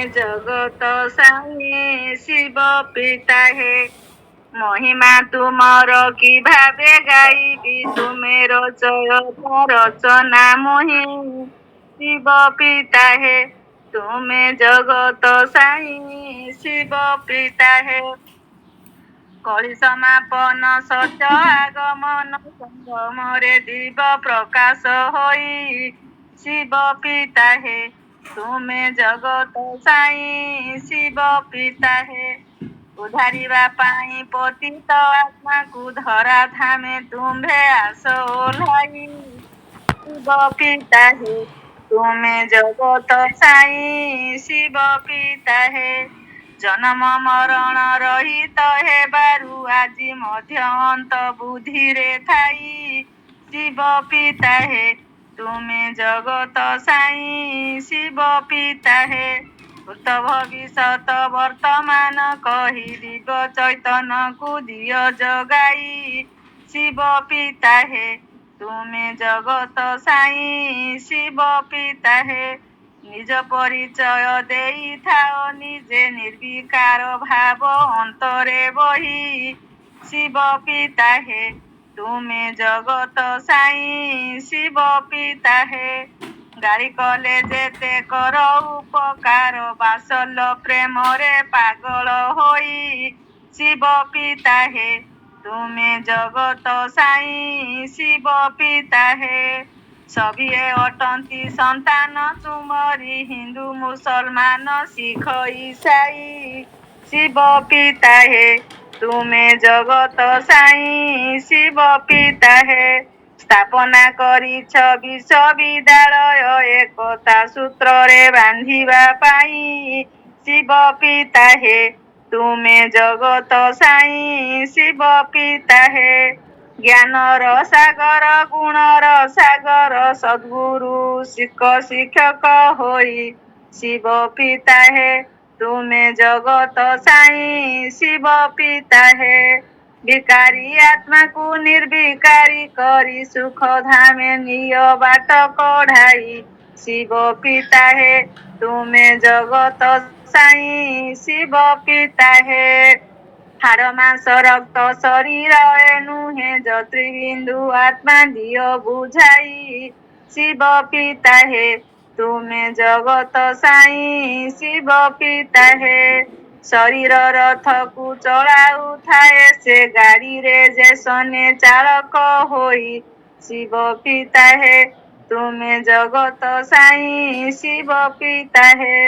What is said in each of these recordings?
जगत साई शिव पिता हे महिमा तुमर कि भावे गाइबी तुमेर चय रचना मोहि शिव पिता हे तुमे जगत साई शिव पिता हे कଳି समापन सत्य आगमन संगमरे दिव प्रकाश होई शिव पिता हे तुमे जगत साई शिव पिता हे उधारिबा पाई पतित आत्माକୁ धरा धामे तुम्भे आस ओह्लाई शिव पिता हे तुमे जगत साई शिव पिता हे जन्म मरण रहित हेबारु आଜି ମଧ୍ୟ ଅନ୍ତ ବୁଦ୍ଧିରେ ଥାଇ ଶିବ ପିତା ହେ ତୁମେ ଜଗତ ସାଇ ଶିବ ପିତା ହେ ଭୂତ ଭବିଷ୍ୟତ ବର୍ତ୍ତମାନ କହି ଦିଗ ଚୈତନକୁ ଦିଅ ଜଗାଇ ଶିବ ପିତା ହେ ତୁମେ ଜଗତ ସାଇ ଶିବ ପିତା ହେ ନିଜ ପରିଚୟ ଦେଇଥାଅ ନିଜେ ନିର୍ବିକାର ଭାବ ଅନ୍ତରେ ବହି ଶିବ ପିତା ହେ ତୁମେ ଜଗତ ସାଇ ଶିବ ପିତା ହେ ଗାଳି କଲେ ଯେତେ କର ଉପକାର ବାସଲ ପ୍ରେମରେ ପାଗଳ ହୋଇ ଶିବ ପିତା ହେ ତୁମେ ଜଗତ ସାଇ ଶିବ ପିତା ହେ ସଭିଏ ଅଟନ୍ତି ସନ୍ତାନ ତୁମରି ହିନ୍ଦୁ ମୁସଲମାନ ଶିଖ ଇସାଇ ଶିବ ପିତା ହେ ତୁମେ ଜଗତ ସାଇ ଶିବ ପିତା ହେ ସ୍ଥାପନା କରିଛ ବିଶ୍ୱବିଦ୍ୟାଳୟ ଏକତା ସୂତ୍ରରେ ବାନ୍ଧିବା ପାଇଁ ଶିବ ପିତା ହେ ତୁମେ ଜଗତ ସାଇ ଶିବ ପିତା ହେ ଜ୍ଞାନର ସାଗର ଗୁଣର ସାଗର ସଦ୍ଗୁରୁ ଶିକ୍ଷକ ହୋଇ ଶିବ ପିତା ହେ ତୁମେ ଜଗତ ସାଇ ଶିବ ପିତା ହେ ବିକାରୀ ଆତ୍ମାକୁ ନିର୍ବିକାରୀ କରି ସୁଖ ଧାମେ ନିୟ ବାଟ କଢାଇ ଶିବ ପିତା ହେ ତୁମେ ଜଗତ ସାଇ ଶିବ ପିତା ହେ ହାଡ଼ ମାଂସ ରକ୍ତ ଶରୀର ଏ ନୁହେଁ ଯତ୍ରିବିନ୍ଦୁ ଆତ୍ମା ଦିଅ ବୁଝାଇ ଶିବ ପିତା ହେ ତୁମେ ଜଗତ ସାଇ ଶିବ ପିତା ହେ ଶରୀର ରଥକୁ ଚଳାଉଥାଏ ସେ ଗାଡ଼ିରେ ଯେ ସନେ ଚାଳକ ହୋଇ ଶିବ ପିତା ହେ ତୁମେ ଜଗତ ସାଇ ଶିବ ପିତା ହେ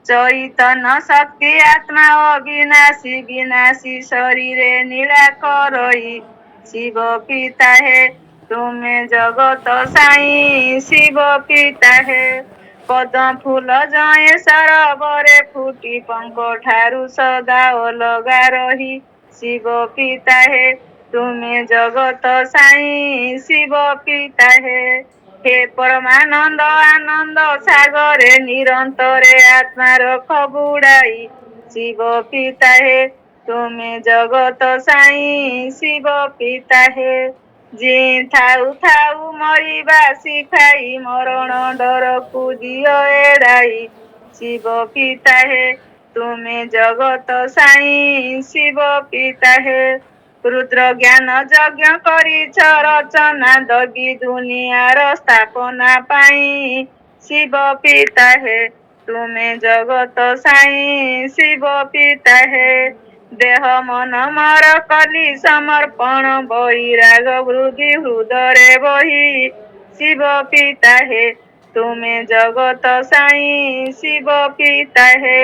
ଚୈତନ୍ୟ ଶକ୍ତି ଆତ୍ମା ଅବିନାଶୀ ବିନାଶୀ ଶରୀରେ ନୀଳା କରଇ ଶିବ ପିତା ହେ ତୁମେ ଜଗତ ସାଇ ଶିବ ପିତା ହେ ପଦ୍ମ ଫୁଲ ଜଏଁ ସରବରେ ଫୁଟି ପଙ୍କ ଠାରୁ ସଦା ଅଲଗା ରହି ଶିବ ପିତା ହେ ତୁମେ ଜଗତ ସାଇ ଶିବ ପିତା ହେ ପରମାନନ୍ଦ ଆନନ୍ଦ ସାଗରେ ନିରନ୍ତରେ ଆତ୍ମା ରଖ ବୁଡ଼ାଇ ଶିବ ପିତା ହେ ତୁମେ ଜଗତ ସାଇ ଶିବ ପିତା ହେ ଯିଏ ଥାଉ ଥାଉ ମରିବା ଶିଖାଇ ମରଣ ଡରକୁ ଦିଅ ଏଡ଼ାଇ ଶିବ ପିତା ହେ ତୁମେ ଜଗତ ସାଇ ଶିବ ପିତା ହେ ରୁଦ୍ର ଜ୍ଞାନ ଯଜ୍ଞ କରିଛ ରଚନା ଦବି ଦୁନିଆର ସ୍ଥାପନା ପାଇଁ ଶିବ ପିତା ହେ ତୁମେ ଜଗତ ସାଇ ଶିବ ପିତା ହେ ଦେହ ମନ ମର କଲି ସମର୍ପଣ ବୈରାଗ ବୃଦ୍ଧି ହୃଦରେ ବହି ଶିବ ପିତା ହେ ତୁମେ ଜଗତ ସାଇ ଶିବ ପିତା ହେ।